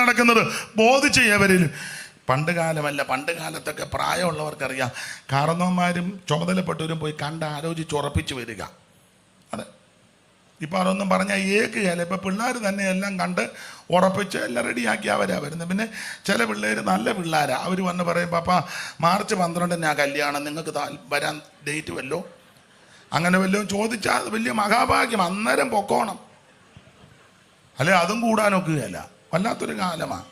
നടക്കുന്നത് ബോധിച്ച ഏവരിലും. പണ്ട് കാലത്തൊക്കെ പ്രായമുള്ളവർക്കറിയാം, കാരണവന്മാരും ചുമതലപ്പെട്ടവരും പോയി കണ്ട് ആലോചിച്ച് ഉറപ്പിച്ച് വരിക. അതെ, ഇപ്പം അതൊന്നും പറഞ്ഞാൽ ഏക്കുകയല്ല. ഇപ്പം പിള്ളേർ തന്നെ എല്ലാം കണ്ട് ഉറപ്പിച്ച് എല്ലാം റെഡിയാക്കി അവരാ വരുന്നത്. പിന്നെ ചില പിള്ളേർ നല്ല പിള്ളേരാണ്, അവർ വന്ന് പറയും, പാപ്പാ മാർച്ച് 12 കല്യാണം, നിങ്ങൾക്ക് വരാൻ ഡേറ്റ് വല്ലോ, അങ്ങനെ വല്ലതും ചോദിച്ചാൽ വലിയ മഹാഭാഗ്യം, അന്നേരം പൊക്കോണം. അല്ലെ അതും കൂടാനൊക്കുകയല്ല. വല്ലാത്തൊരു കാലമാണ്.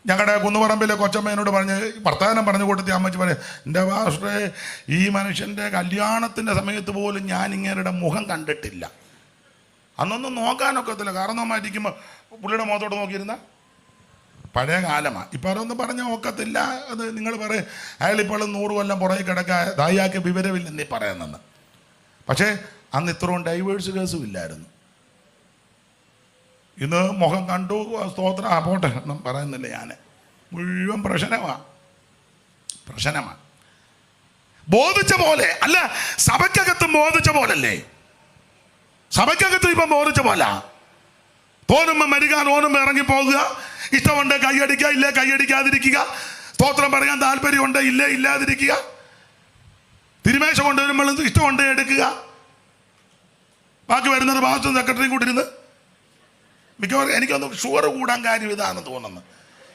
ഞങ്ങളുടെ കുന്നുപറമ്പിലെ കൊച്ചമ്മേനോട് പറഞ്ഞ് വർത്തമാനം പറഞ്ഞു കൊടുത്തി അമ്മച്ചി പറയും, എൻ്റെ പാസ്റ്ററെ, ഈ മനുഷ്യൻ്റെ കല്യാണത്തിൻ്റെ സമയത്ത് പോലും ഞാൻ ഇങ്ങേരുടെ മുഖം കണ്ടിട്ടില്ല. അന്നൊന്നും നോക്കാനൊക്കത്തില്ല, കാരണവന്മാരിക്കുമ്പോൾ പുള്ളിയുടെ മുഖത്തോട്ട് നോക്കിയിരുന്ന പഴയ കാലമാണ്. ഇപ്പം അതൊന്നും പറഞ്ഞാൽ ഒക്കത്തില്ല. അത് നിങ്ങൾ പറയും, അയാളിപ്പോൾ 100 കൊല്ലം പുറകെ കിടക്കാൻ ദായിയാക്ക് വിവരമില്ലെന്നീ പറയുന്നെന്ന്. പക്ഷേ അന്ന് ഇത്രയും ഡൈവേഴ്സ് കേസും ഇല്ലായിരുന്നു. ഇന്ന് മുഖം കണ്ടു, സ്തോത്രം, പോട്ടെ ഒന്നും പറയുന്നില്ല ഞാൻ. മുഴുവൻ പ്രശ്നമാണ്. ബോധിച്ച പോലെ അല്ല, സഭയ്ക്കകത്തും ബോധിച്ച പോലല്ലേ. സഭയ്ക്കകത്തും ഇപ്പം ബോധിച്ച പോലെ. തോന്നുമ്പോൾ മരിക, തോന്നുമ്പോൾ ഇറങ്ങിപ്പോകുക, ഇഷ്ടമുണ്ട് കൈയടിക്കുക, ഇല്ലേ കൈയടിക്കാതിരിക്കുക, സ്തോത്രം പറയാൻ താല്പര്യമുണ്ട്, ഇല്ലേ ഇല്ലാതിരിക്കുക, തിരുമേശ കൊണ്ടുവരുമ്പോൾ ഇഷ്ടമുണ്ട് എടുക്കുക, ബാക്കി വരുന്നത് പാസ്റ്ററും സെക്രട്ടറിയും കൂടി ഇരുന്ന് മിക്കവാറും എനിക്കൊന്ന് ഷുഗർ കൂടാൻ കാര്യം ഇതാണെന്ന് തോന്നുന്നത്.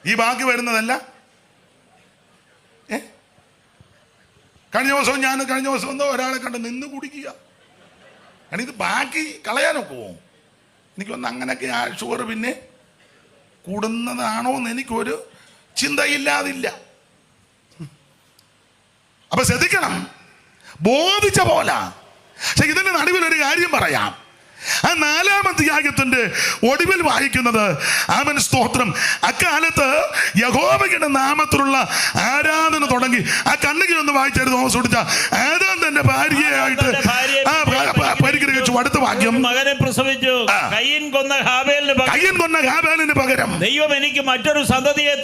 ഈ ബാക്കി വരുന്നതല്ല. കഴിഞ്ഞ ദിവസം എന്തോ ഒരാളെ കണ്ട് നിന്ന് കുടിക്കുക. കാരണം ഇത് ബാക്കി കളയാനൊക്കെ പോകും. എനിക്കൊന്ന് അങ്ങനെയൊക്കെ ആ ഷുഗർ പിന്നെ കൂടുന്നതാണോ എന്ന് എനിക്കൊരു ചിന്തയില്ലാതില്ല. അപ്പൊ ശ്രദ്ധിക്കണം, ബോധിച്ച പോലെ. പക്ഷെ ഇതിന്റെ നടുവിലൊരു കാര്യം പറയാം. ആ 4-ാം അധ്യായത്തിന്റെ ഒടുവിൽ വായിക്കുന്നത്, ആമേൻ സ്തോത്രം, അക്കാലത്ത് യഹോവയുടെ നാമത്തിലുള്ള ആരാധന തുടങ്ങി. ആ കണ്ണുകിലൊന്ന് വായിച്ചായിരുന്നു തോമസ് കുടിച്ച. ആദാം തന്റെ ഭാര്യയായിട്ട് പരിഗ്രഹിച്ചു. അടുത്ത വാക്യം, മകനെ പ്രസവിച്ചു. കയീൻ കൊന്ന ഹാബേലിന് പകരം ദൈവം എനിക്ക് മറ്റൊരു സന്തതിയെ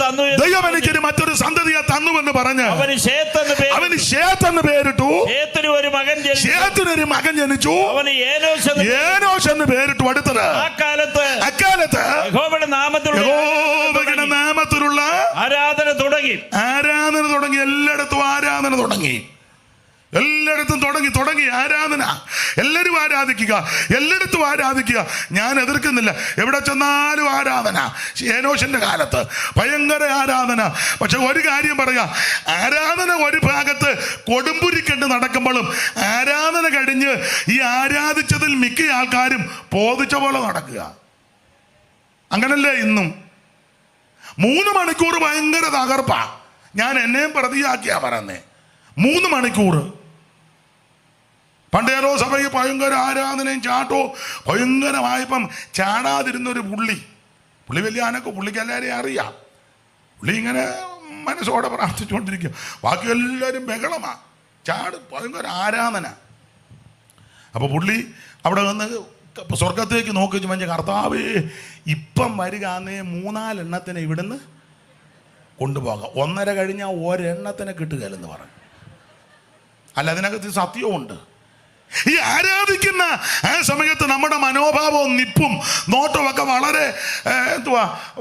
തന്നുവെന്ന് പറഞ്ഞ് അവന് ശേത്ത് എന്ന് പേരിട്ടു. ശേത്തിനൊരു മകൻ ജനിച്ചു, അവന് ഏനോശ് എന്ന് പേരിട്ടു. അടുത്തത്, അക്കാലത്ത് യഹോവയുടെ നാമത്തിലുള്ള ആരാധന തുടങ്ങി. എല്ലായിടത്തും തുടങ്ങി ആരാധന. എല്ലാവരും ആരാധിക്കുക. ഞാൻ എതിർക്കുന്നില്ല, എവിടെ ചെന്നാലും ആരാധന. ഏനോശിന്റെ കാലത്ത് ഭയങ്കര ആരാധന. പക്ഷെ ഒരു കാര്യം പറയാം, ആരാധന ഒരു ഭാഗത്ത് കൊടുമ്പുരിക്കണ്ട് നടക്കുമ്പോഴും ആരാധന കഴിഞ്ഞ് ഈ ആരാധിച്ചതിൽ മിക്ക ആൾക്കാരും ബോധിച്ച പോലെ നടക്കുക. അങ്ങനല്ലേ ഇന്നും? 3 മണിക്കൂർ ഭയങ്കര തകർപ്പാ. ഞാൻ എന്നെയും പ്രതിയാക്കിയാ പറയുന്നേ. 3 മണിക്കൂർ പണ്ടേരോ സഭയിൽ ഭയങ്കര ആരാധനയും ചാട്ടവും ഭയങ്കരമായപ്പം ചാടാതിരുന്നൊരു പുള്ളി വലിയ അനക്ക്, പുള്ളിക്ക് എല്ലാവരെയും അറിയാം. പുള്ളി ഇങ്ങനെ മനസ്സോടെ പ്രാർത്ഥിച്ചുകൊണ്ടിരിക്കും, ബാക്കി എല്ലാവരും ബഹളമാ, ഭയങ്കര ആരാധന. അപ്പോൾ പുള്ളി അവിടെ വന്ന് സ്വർഗത്തേക്ക് നോക്കി വെച്ച്, കർത്താവേ ഇപ്പം വരികയെന്നേ 3-4 എണ്ണത്തിനെ ഇവിടുന്ന് കൊണ്ടുപോകാം, 1.5 കഴിഞ്ഞാൽ 1 എണ്ണത്തിനെ കിട്ടുകയില്ലെന്ന് പറഞ്ഞു. അല്ല, അതിനകത്ത് സത്യവുമുണ്ട്. ഈ ആരാധിക്കുന്ന ആ സമയത്ത് നമ്മുടെ മനോഭാവവും നിപ്പും നോട്ടവും ഒക്കെ വളരെ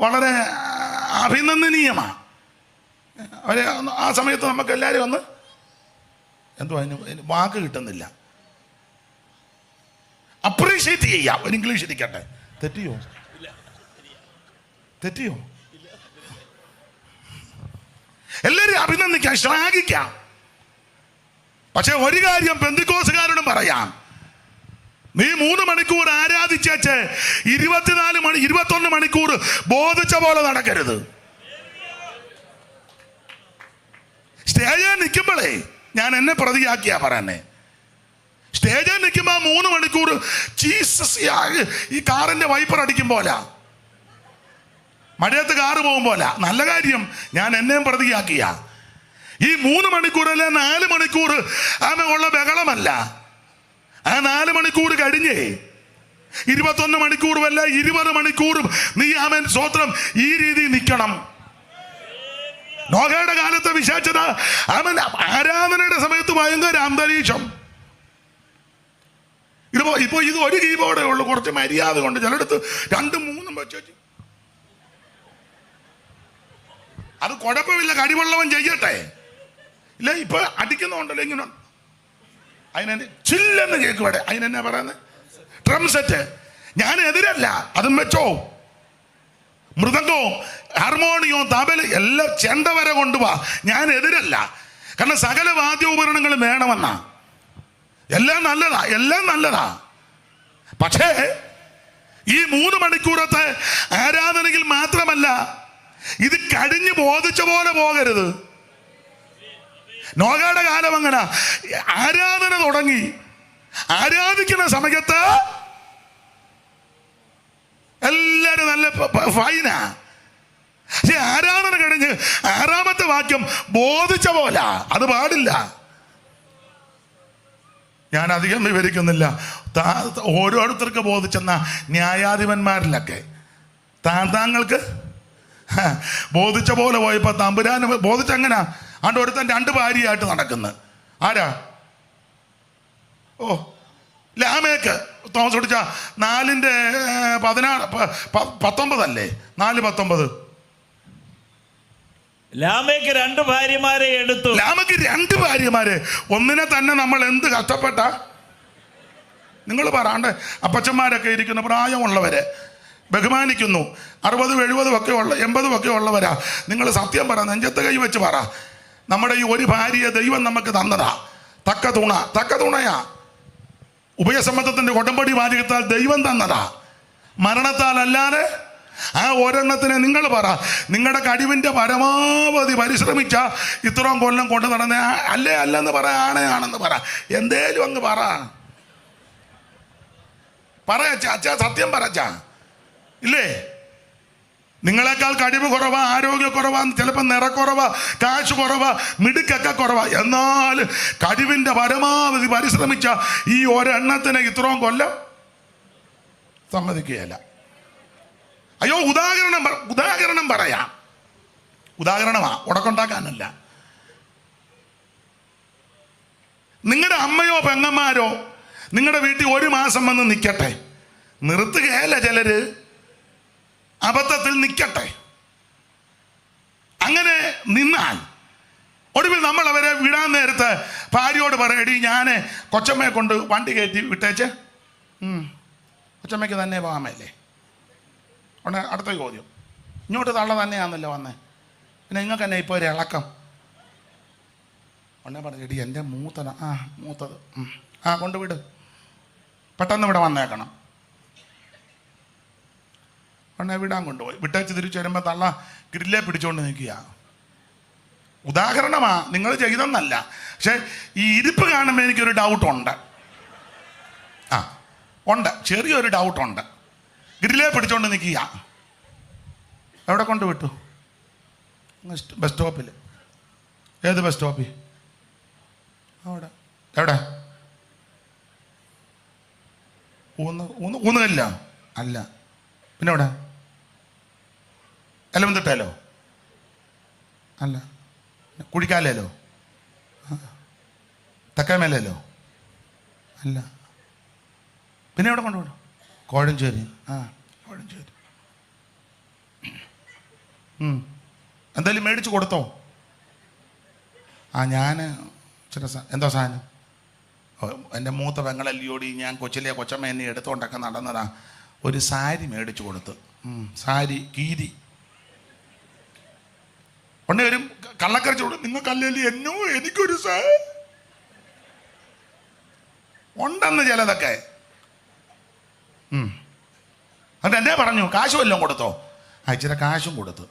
വളരെ അഭിനന്ദനീയമാണ്. അവരെ ആ സമയത്ത് നമുക്ക് എല്ലാവരും ഒന്ന് അതിന് വാക്ക് കിട്ടുന്നില്ല, അപ്രീഷിയേറ്റ് ചെയ്യാം. ഒരു ഇംഗ്ലീഷ് ഇരിക്കട്ടെ. തെറ്റിയോ? എല്ലാവരും അഭിനന്ദിക്കാം, ശ്ലാഘിക്കാം. പക്ഷെ ഒരു കാര്യം പെന്തിക്കോസുകാരോടും പറയാം, നീ 3 മണിക്കൂർ ആരാധിച്ചേച്ച് 21 മണിക്കൂർ ബോധിച്ച പോലെ നടക്കരുത്. സ്റ്റേജിൽ നിൽക്കുമ്പോഴേ ഞാൻ എന്നെ പ്രതിയാക്കിയാ പറയുന്നേ. സ്റ്റേജിൽ നിൽക്കുമ്പോൾ 3 മണിക്കൂർ ജീസസ് ഈ കാറിന്റെ വൈപ്പർ അടിക്കും പോലെ, മഴയത്ത് കാറ് പോകും പോലെ. നല്ല കാര്യം, ഞാൻ എന്നെയും പ്രതിയാക്കിയ. ഈ 3 മണിക്കൂർ അല്ലെ 4 മണിക്കൂർ ഉള്ള ബഹളമല്ല. ആ 4 മണിക്കൂർ കഴിഞ്ഞേ 21 മണിക്കൂറും അല്ല 20 മണിക്കൂറും നീ ആമേൻ സ്തോത്രം ഈ രീതി നിൽക്കണം. നോഹയുടെ കാലത്തെ വിശേഷത, ആമേൻ ആരാധനയുടെ സമയത്ത് ഭയങ്കര അന്തരീക്ഷം. ഇപ്പൊ ഇത് ഒരു കീബോർഡേ ഉള്ളൂ, കുറച്ച് മര്യാദ കൊണ്ട് ചിലടത്ത് 2-3 വെച്ചു അത് കുഴപ്പമില്ല, കഴിവുള്ളവൻ ചെയ്യട്ടെ. ഇല്ല ഇപ്പൊ അടിക്കുന്നുണ്ടല്ലോ ഇങ്ങനെ, അതിനെ ചില്ലെന്ന് കേൾക്കുവാടെ, അതിനെന്നാ പറയുന്നത്, ഡ്രം സെറ്റ്. ഞാൻ എതിരല്ല, അതും വെച്ചോ. മൃദംഗവും ഹാർമോണിയവും തബല എല്ലാം ചെണ്ട വരെ കൊണ്ടുപോവാ, ഞാൻ എതിരല്ല. കാരണം സകല വാദ്യോപകരണങ്ങളും വേണമെന്നാ. എല്ലാം നല്ലതാ, എല്ലാം നല്ലതാ. പക്ഷേ ഈ 3 മണിക്കൂറത്തെ ആരാധനയിൽ മാത്രമല്ല, ഇത് കഴിഞ്ഞു ബോധിച്ച പോലെ പോകരുത്. നോഗയുടെ കാലം അങ്ങനെ, ആരാധന തുടങ്ങി, ആരാധിക്കുന്ന സമയത്ത് എല്ലാരും നല്ല ഫൈനാ. പക്ഷെ ആരാധന കഴിഞ്ഞ് 6ാമത്തെ വാക്യം ബോധിച്ച പോലെ, അത് പാടില്ല. ഞാൻ അധികം വിവരിക്കുന്നില്ല. ഓരോരുത്തർക്ക് ബോധിച്ചെന്ന ന്യായാധിപന്മാരിലൊക്കെ താങ്കൾക്ക് ബോധിച്ച പോലെ പോയപ്പോ തമ്പുരാന് ബോധിച്ചെങ്ങനാ ആണ്ട് ഒരുത്തൻ 2 ഭാര്യയായിട്ട് നടക്കുന്നു. ആരാ? ഓ ലാമേക്ക് തോമസ് പിടിച്ച 4:19 അല്ലേ? 4:19. ലാമേക്ക് 2 ഭാര്യമാരെ എടുത്തു. ലാമേക്ക് 2 ഭാര്യമാരെ. ഒന്നിനെ തന്നെ നമ്മൾ എന്ത് കഷ്ടപ്പെട്ട. നിങ്ങൾ പറയാണ്ട് അപ്പച്ചന്മാരൊക്കെ ഇരിക്കുന്ന പ്രായമുള്ളവരെ ബഹുമാനിക്കുന്നു. 60, 70 ഒക്കെ ഉള്ള 80 ഒക്കെ ഉള്ളവരാ. നിങ്ങൾ സത്യം പറ, നെഞ്ചത്ത് കൈ വെച്ച് പറ, നമ്മുടെ ഈ ഒരു ഭാര്യയെ ദൈവം നമുക്ക് തന്നതാ. തക്ക തുണയാ. ഉഭയസമ്മതത്തിന്റെ കൊടമ്പടി വാചകത്താൽ ദൈവം തന്നതാ, മരണത്താൽ അല്ലാതെ. ആ ഒരെണ്ണത്തിനെ നിങ്ങൾ പറ, നിങ്ങളുടെ കഴിവിന്റെ പരമാവധി പരിശ്രമിച്ച ഇത്രയും കൊല്ലം കൊണ്ട് നടന്ന അല്ലേ അല്ലെന്ന് പറ, ആണെന്ന് പറ, എന്തേലും അങ്ങ് പറയച്ചാ, സത്യം പറച്ചാ. ഇല്ലേ? നിങ്ങളെക്കാൾ കഴിവ് കുറവാ, ആരോഗ്യക്കുറവാ, ചിലപ്പോൾ നിറക്കുറവാ, കാശ് കുറവാ, മിടുക്കൊക്കെ കുറവാ. എന്നാൽ കഴിവിന്റെ പരമാവധി പരിശ്രമിച്ച ഈ ഒരെണ്ണത്തിനെ ഇത്രയും കൊല്ലം സമ്മതിക്കുകയല്ല. അയ്യോ, ഉദാഹരണം പറയാം. ഉദാഹരണമാ, ഉടക്കുണ്ടാക്കാനല്ല. നിങ്ങളുടെ അമ്മയോ പെങ്ങന്മാരോ നിങ്ങളുടെ വീട്ടിൽ 1 മാസം വന്ന് നിൽക്കട്ടെ. നിർത്തുകയല്ല ചിലര്, അബദ്ധത്തിൽ നിൽക്കട്ടെ. അങ്ങനെ നിന്നാൽ ഒടുവിൽ നമ്മൾ അവരെ വിടാൻ നേരത്ത് ഭാര്യയോട് പറയടി, ഞാൻ കൊച്ചമ്മയെ കൊണ്ട് വണ്ടി കയറ്റി വിട്ടേച്ച്, കൊച്ചമ്മയ്ക്ക് തന്നെ പോകാമല്ലേ. ഉടനെ അടുത്ത ചോദ്യം, ഇങ്ങോട്ട് തള്ള തന്നെയാണല്ലോ വന്നേ, പിന്നെ നിങ്ങൾക്ക് തന്നെ ഇപ്പോൾ ഒരു ഇളക്കം. ഉടനെ പറഞ്ഞു, എടി എൻ്റെ മൂത്തത് കൊണ്ടുവിട്, പെട്ടെന്ന് ഇവിടെ വന്നേക്കണം. ഉടനെ വിടാൻ കൊണ്ടുപോയി. വിട്ടേച്ച് തിരിച്ചു വരുമ്പോൾ തള്ള ഗ്രില്ലേ പിടിച്ചുകൊണ്ട് നിൽക്കുക. ഉദാഹരണമാ, നിങ്ങൾ ചെയ്തെന്നല്ല. പക്ഷെ ഈ ഇരിപ്പ് കാണുമ്പോൾ എനിക്കൊരു ഡൗട്ടുണ്ട്. ചെറിയൊരു ഡൗട്ടുണ്ട്. ഗ്രില്ലേ പിടിച്ചോണ്ട് നിൽക്കുക. എവിടെ കൊണ്ട് വിട്ടു? ബസ് സ്റ്റോപ്പിൽ. ഏത് ബസ് സ്റ്റോപ്പിൽ? അവിടെ. എവിടെ? ഊന്നുകല്ല അല്ല, പിന്നെ എവിടെ? എലമന്തിട്ടേലോ അല്ല, കുഴിക്കാലേലോ, തക്കമേലോ അല്ല, പിന്നെ എവിടെ കൊണ്ടുവിടും? കോഴഞ്ചേരി. കോഴഞ്ചേരി. എന്തായാലും മേടിച്ചു കൊടുത്തോ? ഞാൻ ചില എന്തോ സാധനം, എൻ്റെ മൂത്ത പെങ്ങളല്ലിയോടി ഞാൻ കൊച്ചമ്മ എന്നെ എടുത്തുകൊണ്ടൊക്കെ നടന്നതാ. ഒരു സാരി മേടിച്ചു കൊടുത്ത്. സാരി കീരി. ഉടനെ ഒരു കള്ളക്കരച്ചോട്, നിങ്ങൾക്കല്ലേ എന്നോ എനിക്കൊരു ഉണ്ടെന്ന് ചിലതൊക്കെ. അത് എന്നെ പറഞ്ഞു, കാശ് വല്ലതും കൊടുത്തോ? ഇച്ചിരി കാശും കൊടുത്തു.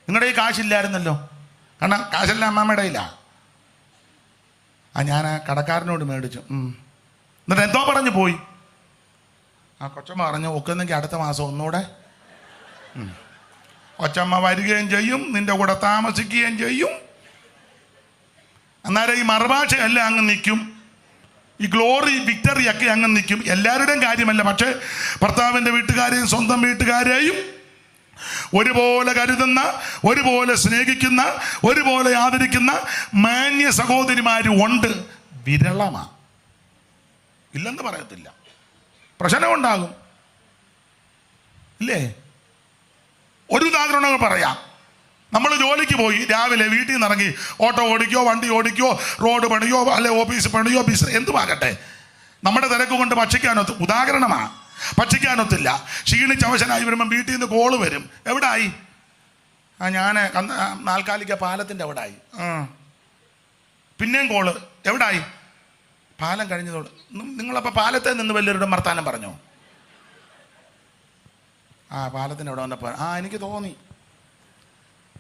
നിങ്ങളുടെ ഈ കാശില്ലായിരുന്നല്ലോ, കാരണം കാശെല്ലാം അമ്മാമ്മയുടെ ഇല്ല. ഞാൻ ആ കടക്കാരനോട് മേടിച്ചു. എന്നിട്ട് എന്തോ പറഞ്ഞു പോയി. കൊച്ചമ്മ പറഞ്ഞു, ഒക്കുന്നെങ്കിൽ അടുത്ത മാസം ഒന്നുകൂടെ. കൊച്ചമ്മ വരികയും ചെയ്യും, നിന്റെ കൂടെ താമസിക്കുകയും ചെയ്യും. അന്നേരം ഈ മറുഭാഷയെല്ലാം അങ്ങ് നിൽക്കും, ഈ ഗ്ലോറി വിക്ടറി ഒക്കെ അങ്ങ് നിൽക്കും. എല്ലാവരുടെയും കാര്യമല്ല, പക്ഷേ ഭർത്താവിൻ്റെ വീട്ടുകാരെയും സ്വന്തം വീട്ടുകാരെയും ഒരുപോലെ കരുതുന്ന, ഒരുപോലെ സ്നേഹിക്കുന്ന, ഒരുപോലെ ആദരിക്കുന്ന മാന്യ സഹോദരിമാരും ഉണ്ട്. വിരളമാണ്, ഇല്ലെന്ന് പറയത്തില്ല. പ്രശ്നമുണ്ടാകും, ഇല്ലേ? ഒരു ഉദാഹരണം പറയാം. നമ്മൾ ജോലിക്ക് പോയി രാവിലെ വീട്ടിൽ നിന്ന് ഇറങ്ങി ഓട്ടോ ഓടിക്കോ, വണ്ടി ഓടിക്കോ, റോഡ് പണിയോ, അല്ലെ ഓഫീസ് പണിയോ, ബിസിനസ് എന്തുമാകട്ടെ, നമ്മുടെ തിരക്ക് കൊണ്ട് ഉദാഹരണമാണ്, ഭക്ഷിക്കാനൊത്തില്ല. ക്ഷീണിച്ചവശനായി വരുമ്പം വീട്ടിൽ നിന്ന് കോള് വരും. എവിടായി? ഞാൻ നാൽക്കാലിക്ക പാലത്തിൻ്റെ അവിടെ ആയി. പിന്നെയും കോള്. എവിടായി? പാലം കഴിഞ്ഞതോട്. നിങ്ങളപ്പോൾ പാലത്തെ നിന്ന് വലിയൊരു വർത്താനം പറഞ്ഞോ? പാലത്തിൻ്റെ അവിടെ വന്നപ്പോൾ എനിക്ക് തോന്നി.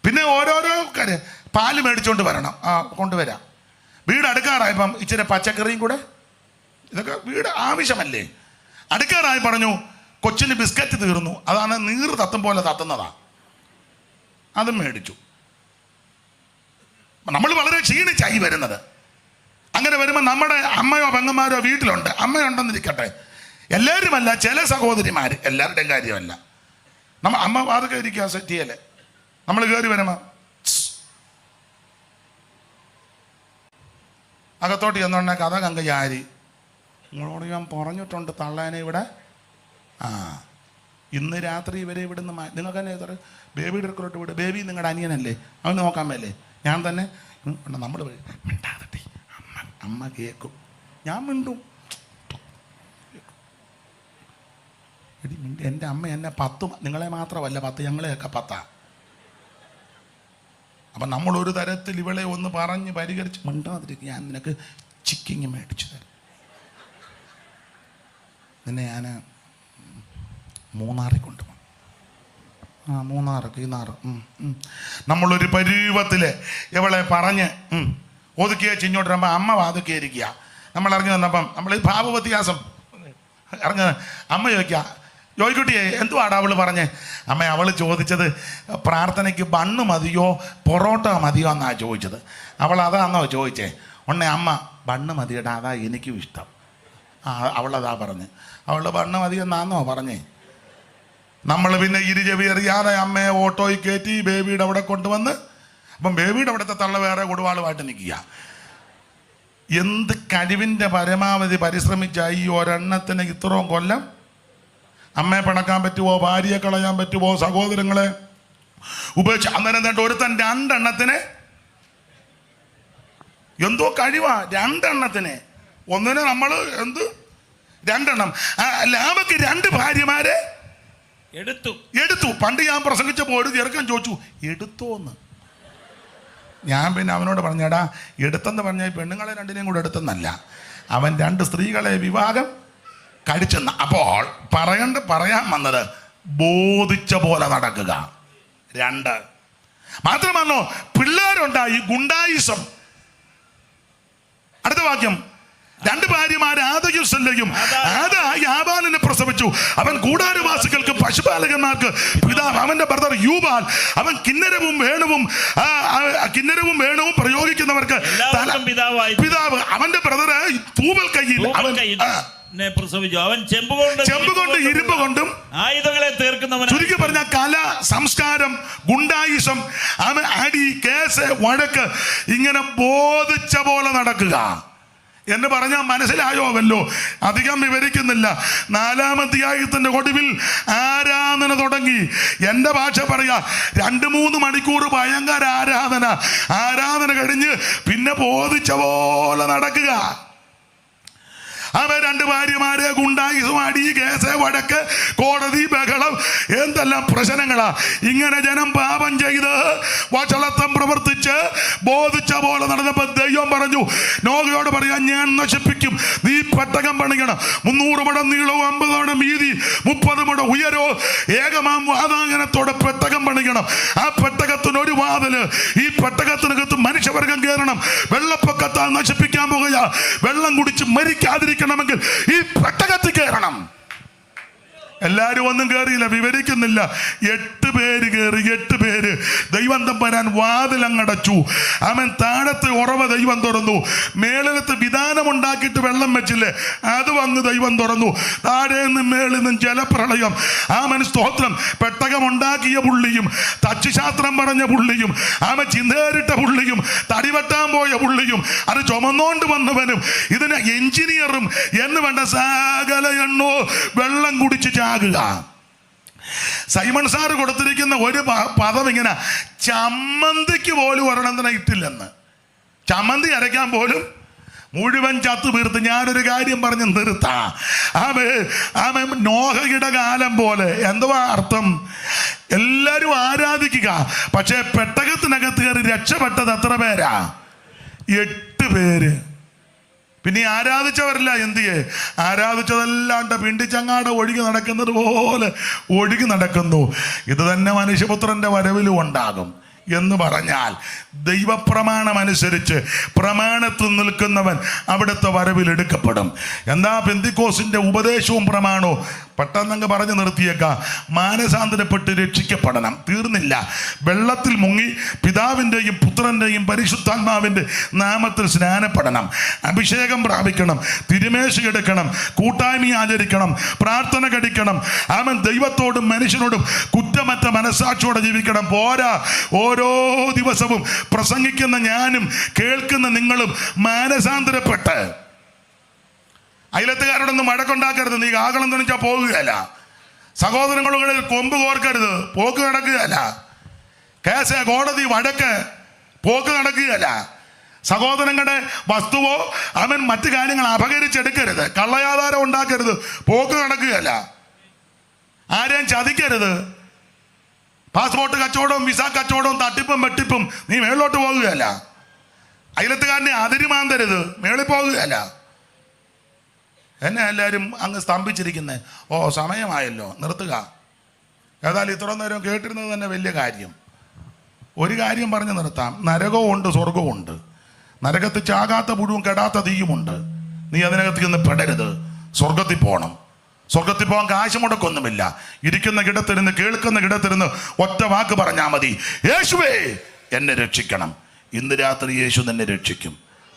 പിന്നെ ഓരോരോ കാര്യം. പാല് മേടിച്ചുകൊണ്ട് വരണം, കൊണ്ടുവരാം. വീട് അടുക്കാറായപ്പം ഇച്ചിരി പച്ചക്കറിയും കൂടെ, ഇതൊക്കെ വീട് ആവശ്യമല്ലേ. അടുക്കാറായി പറഞ്ഞു കൊച്ചിന് ബിസ്ക്കറ്റ് തീർന്നു, അതാണ് നീർ തത്തും പോലെ തത്തുന്നതാ, അതും മേടിച്ചു. നമ്മൾ വളരെ ക്ഷീണിച്ചായി വരുന്നത്. അങ്ങനെ വരുമ്പോൾ നമ്മുടെ അമ്മയോ പെങ്ങന്മാരോ വീട്ടിലുണ്ട്. അമ്മയുണ്ടെന്നിരിക്കട്ടെ, എല്ലാവരുമല്ല, ചില സഹോദരിമാർ, എല്ലാവരുടെയും കാര്യമല്ല. അമ്മ അതൊക്കെ ഇരിക്കുക സെറ്റിയല്ലേ, നമ്മൾ കയറി വരുമ്പോ അകത്തോട്ട് ചെന്നോണ്ടേ കഥ കങ്കയാരി, നിങ്ങളോട് ഞാൻ പറഞ്ഞിട്ടുണ്ട് തള്ളേനെ ഇവിടെ. ഇന്ന് രാത്രി ഇവരെ ഇവിടുന്ന് നിങ്ങൾക്ക് തന്നെ ബേബി ഡെക്കറോട്ട് വിട്. ബേബി നിങ്ങളുടെ അനിയനല്ലേ, അവന് നോക്കാൻ മേലേ. ഞാൻ തന്നെ നമ്മൾ മിണ്ടാതെ അമ്മ കേൾക്കും, ഞാൻ മിണ്ടും. എൻ്റെ അമ്മ എന്നെ 10, നിങ്ങളെ മാത്രമല്ല 10, ഞങ്ങളെയൊക്കെ 10. അപ്പം നമ്മളൊരു തരത്തിൽ ഇവളെ ഒന്ന് പറഞ്ഞ് പരിഹരിച്ച് മിണ്ടാതിരിക്കും. ഞാൻ നിനക്ക് ചിക്കിങ് മേടിച്ചു തരും, നിന്നെ ഞാൻ മൂന്നാറിൽ കൊണ്ടുപോകും. മൂന്നാറ്. നമ്മളൊരു പരുവത്തിൽ ഇവളെ പറഞ്ഞ് ഒതുക്കിയ ചിഞ്ഞോട്ട് വരുമ്പോൾ അമ്മ വാതുക്കിയിരിക്കുക. നമ്മൾ ഇറങ്ങി വന്നപ്പം നമ്മൾ ഈ ഭാവവ്യത്യാസം ഇറങ്ങി അമ്മ ജോയിക്കുട്ടിയെ എന്തുവാടാ അവള് പറഞ്ഞേ? അമ്മ അവൾ ചോദിച്ചത് പ്രാർത്ഥനയ്ക്ക് ബണ്ണ് മതിയോ പൊറോട്ട മതിയോ എന്നാ ചോദിച്ചത്. അവൾ അതാന്നോ ചോദിച്ചേ? ഉടനെ അമ്മ ബണ്ണ് മതിയടാ, അതാ എനിക്കും ഇഷ്ടം. അവളതാ പറഞ്ഞ്. അവളുടെ ബണ്ണ് മതിയെന്നാന്നോ പറഞ്ഞേ? നമ്മൾ പിന്നെ ഇരുചെവി അറിയാതെ അമ്മയെ ഓട്ടോയിൽ കയറ്റി ബേബിയുടെ അവിടെ കൊണ്ടുവന്ന്, അപ്പം ബേബിയുടെ അവിടുത്തെ തള്ള വേറെ കൊടുവാളുമായിട്ട് നിൽക്കുക. എന്ത് കഴിവിൻ്റെ പരമാവധി പരിശ്രമിച്ച ഈ ഒരെണ്ണത്തിന് ഇത്രയും കൊല്ലം അമ്മയെ പിണക്കാൻ പറ്റുമോ? ഭാര്യയെ കളയാൻ പറ്റുമോ? സഹോദരങ്ങളെ ഉപേക്ഷിച്ച് അന്നേരം തന്നെ ഒരുത്തൻ 2 എണ്ണത്തിന് എന്തോ കഴിവാ. 2 എണ്ണത്തിന് ഒന്നിനെ നമ്മൾ 2 എണ്ണം. ലാബക്ക് 2 ഭാര്യമാരെ എടുത്തു. പണ്ട് ഞാൻ പ്രസംഗിച്ചപ്പോൾ ഒരു ചെറുക്കൻ ചോദിച്ചു എടുത്തോന്ന്. ഞാൻ പിന്നെ അവനോട് പറഞ്ഞേടാ, എടുത്തെന്ന് പറഞ്ഞാൽ പെണ്ണുങ്ങളെ 2നെയും കൂടെ എടുത്തെന്നല്ല, അവൻ 2 സ്ത്രീകളെ വിവാഹം കഴിച്ചെന്ന്. അപ്പോൾ പറയാൻ വന്നത് ബോധിച്ച പോലെ നടക്കുക. 2 മാത്രമല്ലോ പിള്ളേരുണ്ടായി ഗുണ്ടായിസം. അടുത്ത വാക്യം, 2 ഭാര്യമാർ ആദയും സെല്ലയും. യാബാലിനെ പ്രസവിച്ചു. അവൻ കൂടാരവാസികൾക്ക് പശുപാലകന്മാർക്ക് പിതാവ്. അവന്റെ ബ്രദർ യൂബാൽ. അവൻ കിന്നരവും വേണവും പ്രയോഗിക്കുന്നവർക്ക് പിതാവ്. അവന്റെ ബ്രദർ തൂവൽ കയ്യിൽ പ്രസവിച്ചു. അവൻ ചെമ്പുകൊണ്ട് ഇരുമ്പ് കൊണ്ടും ആയുധങ്ങളെ തീർക്കുന്നവൻ. ചുരുക്കി പറഞ്ഞ കല, സംസ്കാരം, ഗുണ്ടായിസം, അവൻ അടി, കേസ്, വഴക്ക്, ഇങ്ങനെ ബോധിച്ച പോലെ നടക്കുക എന്ന് പറഞ്ഞാൽ മനസ്സിലായോവല്ലോ. അധികം വിവരിക്കുന്നില്ല. 4-ാം അധ്യായത്തിന്റെ ഒടുവിൽ ആരാധന തുടങ്ങി. എൻ്റെ ഭാഷ പറയാ 2-3 മണിക്കൂർ ഭയങ്കര ആരാധന കഴിഞ്ഞ് പിന്നെ ബോധിച്ച പോലെ നടക്കുക. അവൻ 2 ഭാര്യമാരെ ഗുണ്ടായിസം, അടി, കേസ്, വടക്ക്, കോടതി, ബഹളം, എന്തെല്ലാം പ്രശ്നങ്ങളാ. ഇങ്ങനെ ജനം പാപം ചെയ്ത് വഷളത്വം പ്രവർത്തിച്ച് ബോധിച്ച പോലെ നടന്നപ്പോൾ ദൈവം പറഞ്ഞു നോഹയോട് പറയാൻ, ഞാൻ നശിപ്പിക്കും. നീ പെട്ടകം പണിയണം. 300 മുഴം നീളവും 50 മുഴം വീതി 30 മുഴം ഉയരോ ഏകമാം വാതാങ്കനത്തോടെ പെട്ടകം പണിയണം. ആ പെട്ടകത്തിന് ഒരു വാതില്. ഈ പെട്ടകത്തിനകത്ത് മനുഷ്യവർഗം കയറണം. വെള്ളപ്പൊക്കത്താൽ നശിപ്പിക്കാൻ പോകുക. വെള്ളം കുടിച്ച് മരിക്കാതിരിക്കണമെങ്കിൽ ഈ പെട്ടകത്തിൽ കയറണം. എല്ലാവരും ഒന്നും കയറിയില്ല, വിവരിക്കുന്നില്ല. 8 പേര് കയറി. 8 പേര്. ദൈവം തമ്പുരാൻ വാതിലങ്ങടച്ചു. അവൻ താഴത്തെ ഉറവ ദൈവം തുറന്നു. മേളിലത്ത് വിധാനമുണ്ടാക്കിയിട്ട് വെള്ളം വെച്ചില്ലേ, അത് വന്ന് ദൈവം തുറന്നു. താഴെ നിന്നും മേളിൽ നിന്നും ജലപ്രളയം. അവൻ സ്തോത്രം. പെട്ടകം ഉണ്ടാക്കിയ പുള്ളിയും തച്ചുശാസ്ത്രം പറഞ്ഞ പുള്ളിയും അവൻ ചിന്തേറിട്ട പുള്ളിയും തടിവെട്ടാൻ പോയ പുള്ളിയും അത് ചുമന്നോണ്ട് വന്നവനും ഇതിന് എഞ്ചിനീയറും എന്ന് വേണ്ട സകല എണ്ണോ വെള്ളം കുടിച്ച് ആകുക. സൈമൺ സാറ് കൊടുത്തിരിക്കുന്ന ഒരു പദം ഇങ്ങനെ, ചമ്മന്തിക്ക് പോലും ഒരെണ്ണം തന്നെ ഇട്ടില്ലെന്ന്. ചമ്മന്തി അരയ്ക്കാൻ പോലും മുഴുവൻ ചത്തു വീർത്ത്. ഞാനൊരു കാര്യം പറഞ്ഞ് നിർത്താം. ആമേൻ നോഹയുടെ കാലം പോലെ. എന്തുവാ അർത്ഥം? എല്ലാവരും ആരാധിക്കുക, പക്ഷേ പെട്ടകത്തിനകത്ത് കയറി രക്ഷപ്പെട്ടത് എത്ര പേരാ? 8 പേര്. പിന്നെ ആരാധിച്ചവരല്ല എന്ത് ചെയ്യേ? ആരാധിച്ചതല്ലാണ്ട് പിണ്ടിച്ചങ്ങാട് ഒഴുകി നടക്കുന്നത് പോലെ ഒഴുകി നടക്കുന്നു. ഇത് തന്നെ മനുഷ്യപുത്രന്റെ വരവിലും ഉണ്ടാകും എന്ന് പറഞ്ഞാൽ ദൈവപ്രമാണമനുസരിച്ച് പ്രമാണത്തിൽ നിൽക്കുന്നവൻ അവിടുത്തെ വരവിൽ എടുക്കപ്പെടും. എന്താ പെന്തിക്കോസിന്റെ ഉപദേശവും പ്രമാണവും? പെട്ടെന്നങ്ങ് പറഞ്ഞു നിർത്തിയേക്കാം. മാനസാന്തരപ്പെട്ട് രക്ഷിക്കപ്പെടണം, തീർന്നില്ല. വെള്ളത്തിൽ മുങ്ങി പിതാവിൻ്റെയും പുത്രൻ്റെയും പരിശുദ്ധാത്മാവിൻ്റെ നാമത്തിൽ സ്നാനപ്പെടണം, അഭിഷേകം പ്രാപിക്കണം, തിരുമേശ എടുക്കണം, കൂട്ടായ്മ ആചരിക്കണം, പ്രാർത്ഥന കഴിക്കണം. അവൻ ദൈവത്തോടും മനുഷ്യനോടും കുറ്റമറ്റ മനസ്സാക്ഷിയോടെ ജീവിക്കണം. പോരാ, ഓരോ ദിവസവും പ്രസംഗിക്കുന്ന ഞാനും കേൾക്കുന്ന നിങ്ങളും മാനസാന്തരപ്പെട്ട്. അയലത്തുകാരോടൊന്നും മഴക്കുണ്ടാക്കരുത്. നീ ആകളം തുണിച്ചാൽ പോകുകയല്ല. സഹോദരങ്ങളിൽ കൊമ്പ് കോർക്കരുത്, പോക്ക് നടക്കുകയല്ല. കേസ്, കോടതി, വഴക്ക്, പോക്ക് നടക്കുകയല്ല. സഹോദരങ്ങളുടെ വസ്തുവോ അവൻ മറ്റു കാര്യങ്ങൾ അപകരിച്ചെടുക്കരുത്. കള്ളയാധാരം ഉണ്ടാക്കരുത്, പോക്ക് നടക്കുകയല്ല. ആരെയും ചതിക്കരുത്. പാസ്പോർട്ട് കച്ചവടവും വിസ കച്ചവടവും തട്ടിപ്പും വെട്ടിപ്പും നീ മേളിലോട്ട് പോകുകയല്ല. അയലത്തുകാരനെ അതിരുമാന്തരുത്, മേളിൽ പോകുകയല്ല. എന്നെ എല്ലാവരും അങ്ങ് സ്തംഭിച്ചിരിക്കുന്നത്. ഓ, സമയമായല്ലോ, നിർത്തുക. ഏതായാലും ഇത്ര നേരം കേട്ടിരുന്നത് തന്നെ വലിയ കാര്യം. ഒരു കാര്യം പറഞ്ഞ് നിർത്താം. നരകവും ഉണ്ട്, സ്വർഗവും ഉണ്ട്. നരകത്തിൽ ചാകാത്ത പുഴുവും കെടാത്ത തീയുമുണ്ട്. നീ അതിനകത്ത് നിന്ന് പെടരുത്. സ്വർഗത്തിൽ പോകണം. സ്വർഗത്തിൽ പോകാൻ കാശ് മുടക്കൊന്നുമില്ല. ഇരിക്കുന്ന കിടത്തിരുന്ന് കേൾക്കുന്ന കിടത്തിരുന്ന് ഒറ്റ വാക്ക് പറഞ്ഞാൽ മതി, യേശുവേ എന്നെ രക്ഷിക്കണം. ഇന്ന് രാത്രി യേശു നിന്നെ രക്ഷിക്കും.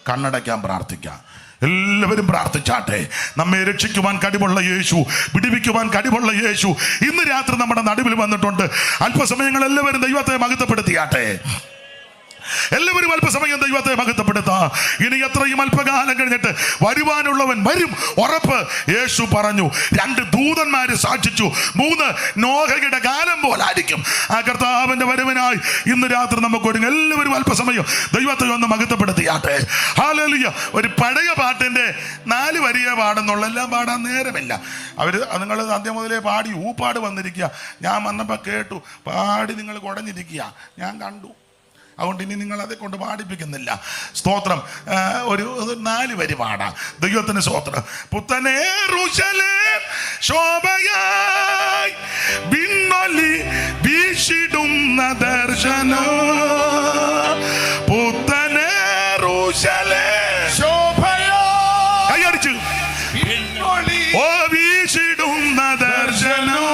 കണ്ണടയ്ക്കാൻ പ്രാർത്ഥിക്കാം. എല്ലാവരും പ്രാർത്ഥിച്ചാട്ടെ. നമ്മെ രക്ഷിക്കുവാൻ കഴിവുള്ള യേശു, വിടിവിക്കുവാൻ കഴിവുള്ള യേശു ഇന്ന് രാത്രി നമ്മുടെ നടുവിൽ വന്നിട്ടുണ്ട്. അല്പസമയങ്ങൾ എല്ലാവരും ദൈവത്തെ മഹത്വപ്പെടുത്തിയാട്ടെ. എല്ലാവരും അല്പസമയം ദൈവത്തെ മഹത്വപ്പെടുത്താം. ഇനി എത്രയും അല്പകാലം കഴിഞ്ഞിട്ട് വരുവാനുള്ളവൻ വരും, ഉറപ്പ്. യേശു പറഞ്ഞു, 2 ദൂതന്മാര് സാക്ഷിച്ചു, 3 നോഹയുടെ കാലം പോലായിരിക്കും. ആ കർത്താവിന്റെ വരവിനായി ഇന്ന് രാത്രി നമുക്ക് ഒരുങ്ങി. എല്ലാവരും അല്പസമയം ദൈവത്തെ ഒന്ന് മഹത്വപ്പെടുത്തിയാട്ടെ. ഹല്ലേലൂയ. ഒരു പഴയ പാട്ടിന്റെ 4 വരിയെ പാടുന്നുള്ള, എല്ലാം പാടാൻ നേരമില്ല. നിങ്ങൾ ആദ്യം മുതലേ പാടി ഊപ്പാട് വന്നിരിക്കുക. ഞാൻ വന്നപ്പോൾ കേട്ടു, പാടി നിങ്ങൾ കുടഞ്ഞിരിക്കുക, ഞാൻ കണ്ടു. അതുകൊണ്ട് ഇനി നിങ്ങൾ അതെ കൊണ്ട് പാടിപ്പിക്കുന്നില്ല. സ്തോത്രം. ഒരു 4 വരി പാടാം. ദൈവത്തിന് സ്തോത്രം. പുത്തനേ യെരൂശലേം ശോഭയായി വിണ്ണൊലി വീശിടുന്ന ദർശനം. പുത്തനേ യെരൂശലേം ശോഭയായി കൈയടിച്ചു ഓ വീശിടുന്ന ദർശനം.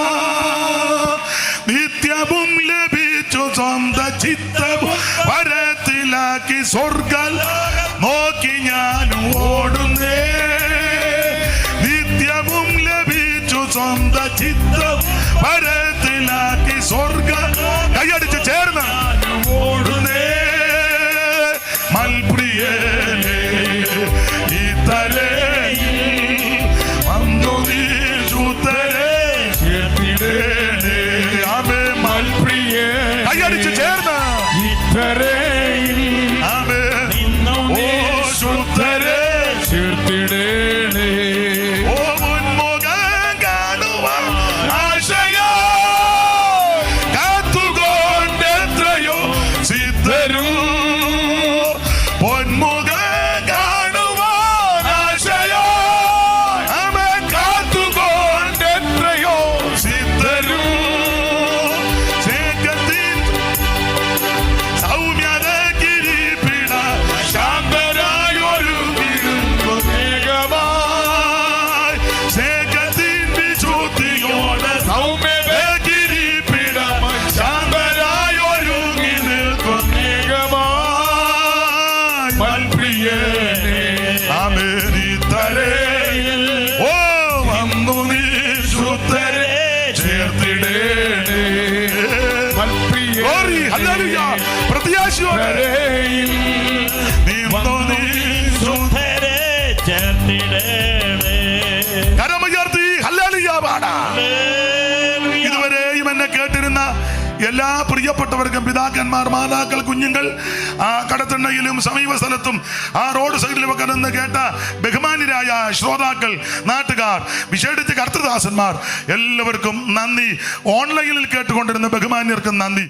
നിത്യവും ലഭിച്ചു സ്വന്തം ചിത്തവും വരത്തിലാക്കി സ്വർഗം നോക്കി ഞാൻ ഓടുന്നേ. നിത്യവും ലഭിച്ചു സ്വന്തം ചിത്തം വരത്തിലാക്കി സ്വർഗം കൈയടിച്ച് ചേർന്ന് ഓടുന്നേ. മൽപ്രിയനേ ഇതരേ വന്നു നീ ശുദ്ധരേ ചേർത്തിടേനേ. ആമേ മൽപ്രിയേ കൈയടിച്ച് ചേർന്ന് ഇതുവരെയും എന്നെ കേട്ടിരുന്ന എല്ലാ പ്രിയപ്പെട്ട പ്രിയപ്പെട്ടവർക്കും പിതാക്കന്മാർ, മാതാക്കൾ, കുഞ്ഞുങ്ങൾ, ആ കടത്തിണ്ണയിലും സമീപ സ്ഥലത്തും ആ റോഡ് സൈഡിലുമൊക്കെ നിന്ന് കേട്ട ബഹുമാന്യരായ ശ്രോതാക്കൾ, നാട്ടുകാർ, വിശേഷിച്ച് കർത്തൃദാസന്മാർ, എല്ലാവർക്കും നന്ദി. ഓൺലൈനിൽ കേട്ടുകൊണ്ടിരുന്ന ബഹുമാന്യർക്കും നന്ദി.